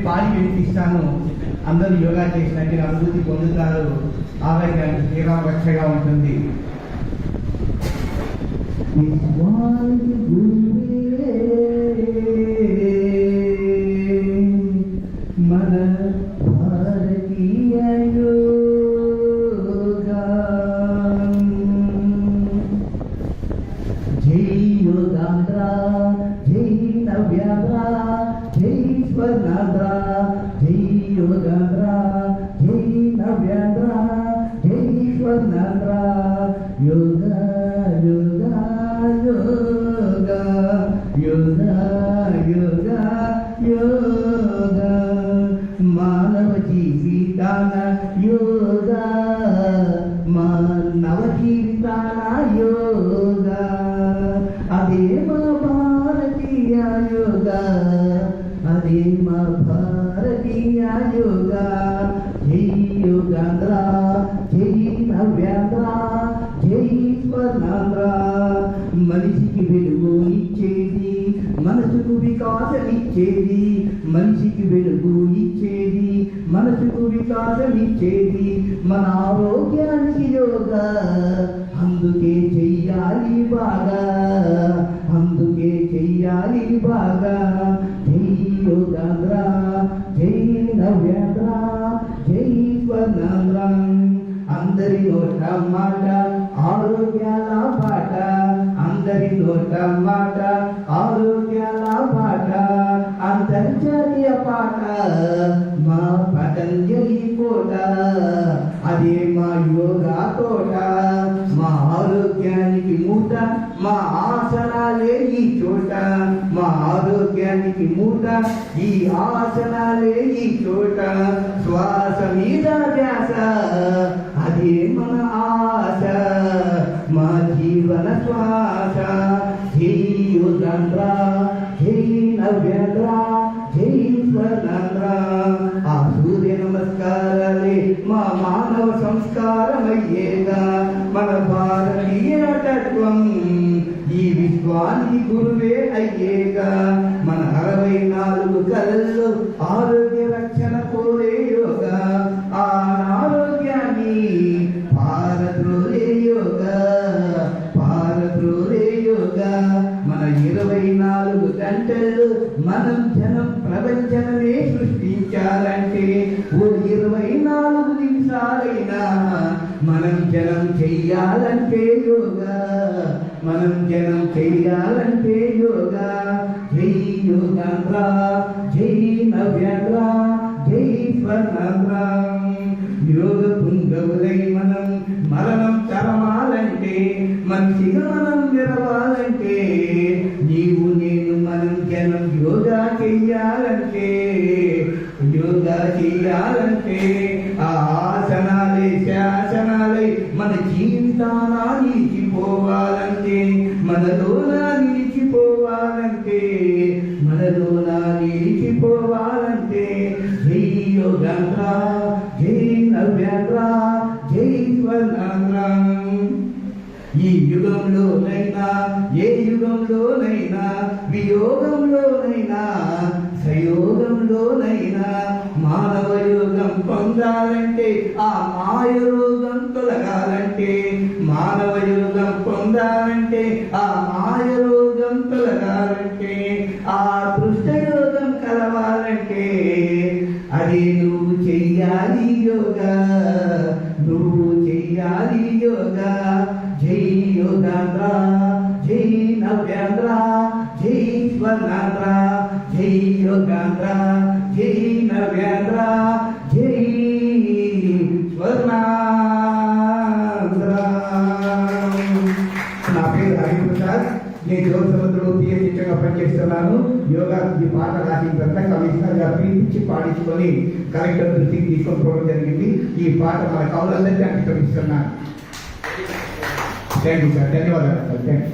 పాడి వినిపిస్తాను. అందరూ యోగా చేసినట్టు అనుభూతి పొందుతారు. ఆరోగ్యానికి శ్రీరామ రక్షగా ఉంటుంది. మన భారతీయ యోగా జై యోగాంధ్ర, జై నవ్యాంధ్ర, జై స్వర్ణాంధ్ర, జై యోగాంధ్ర, జై నవ్యాంధ్ర, జై స్వర్ణాంధ్ర. యోగా యోగా యోగా యోగా యోగా యోగా మానవ జీవితాన యోగా, మానవ జీవితాన యోగా, అదే మా భారతీయ యోగా, అదే మా భారతీయ యోగా. జై యోగాంధ్ర, జై నవ్యాంధ్ర, జై స్వర్ణాంధ్ర. మనిషికి వెలుగు ఇచ్చేది, మనసుకు వికాసం ఇచ్చేది, మనిషికి వెలుగు ఇచ్చేది, మనసుకు వికాసం ఇచ్చేది మన ఆరోగ్యానికి యోగా. అందుకే చెయ్యాలి బాగా, అందుకే చెయ్యాలి బాగా. జై యోగాంధ్ర, జై నవ్యాంధ్ర, జై స్వర్ణాంధ్ర. అందరి నోట మాట ఆరోగ్యాల పాట, అందరి నోట మాట ఆరోగ్యాల పాట. అంతర్జాతీయ పాట మా పతంజలి కోట, అదే మా యోగా తోట. మా ఆరోగ్యానికి మూట, మా ఆసనాలే ఈ చోట. మా ఆరోగ్యానికి మూట, ఈ ఆసనాలే ఈ చోట. శ్వాస మీద ధ్యాస, అదే మన ఆశ, మా జీవన శ్వాస. జై యోగాంధ్ర, జై నవ్యాంధ్ర, జై స్వర్ణాంధ్ర. ఆ సూర్య నమస్కారాలే మా మానవ సంస్కారమయ్యేగా. మన భారతీయ తత్వం ఈ విశ్వానికి గురువే అయ్యేగా. మన 64 కళల్లో ఆరోగ్య రక్షణ కోరే యోగా. ఆ ఆరోగ్యాన్ని భారత్లోనే యోగా, భారత్లోనే యోగా. మన 24 గంటలు మనం జనం ప్రపంచమే సృష్టించాలంటే ఓ 24 నిమిషాలైనా మనం జనం చెయ్యాలంటే యోగా, మనం జనం చెయ్యాలంటే యోగా. జై యోగాంధ్ర, జై నవ్యాంధ్ర, జై స్వర్ణాంధ్ర. యోగ పుంగవులై మనం మరణం తరమాలంటే, మనిషిగా మనం గెలవాలంటే, నీవు నేను మనం జనం యోగా చెయ్యాలంటే, యోగా చెయ్యాలంటే. ఆ ఆసనాలే శాసనాలై మన జీవితాన నిలిచిపోవాలంటే, మనలోన నిలిచిపోవాలంటే, మనలోన నిలిచిపోవాలంటే. జై యోగాంధ్ర, జై నవ్యాంధ్ర, జై స్వర్ణాంధ్ర. ఈ యుగంలోనైనా ఏ యుగంలోనైనా, వియోగంలోనైనా సయోగంలోనైనా మానవ యోగం పొందాలంటే, ఆ మాయ రోగం తొలగాలంటే, మానవ యోగం పొందాలంటే, ఆ మాయ రోగం తొలగాలంటే, ఆ దృష్ట యోగం కలవాలంటే, అది నువ్వు చెయ్యాలి యోగా, నువ్వు చెయ్యాలి యోగా. జై యోగాంధ్ర, జై నవ్యాంధ్ర, జై స్వర్ణాంధ్ర, జై యోగాంధ్ర, జై నవ్యాంధ్ర, జై స్వర్ణాంధ్ర. నా పేరు హరిప్రసాద్. నేను యోగసముద్రుడు పిహెచ్గా పనిచేస్తున్నాను. యోగా ఈ పాట రాసిన తర్వాత కమిషనర్ గారు పిలిపించి పాడించుకొని కలెక్టర్ దృష్టికి తీసుకొని పోవడం జరిగింది. ఈ పాట మన కవులందరికీ అంకితం ఇస్తున్నాను. థ్యాంక్ యూ సార్, ధన్యవాదాలు సార్. Thank you.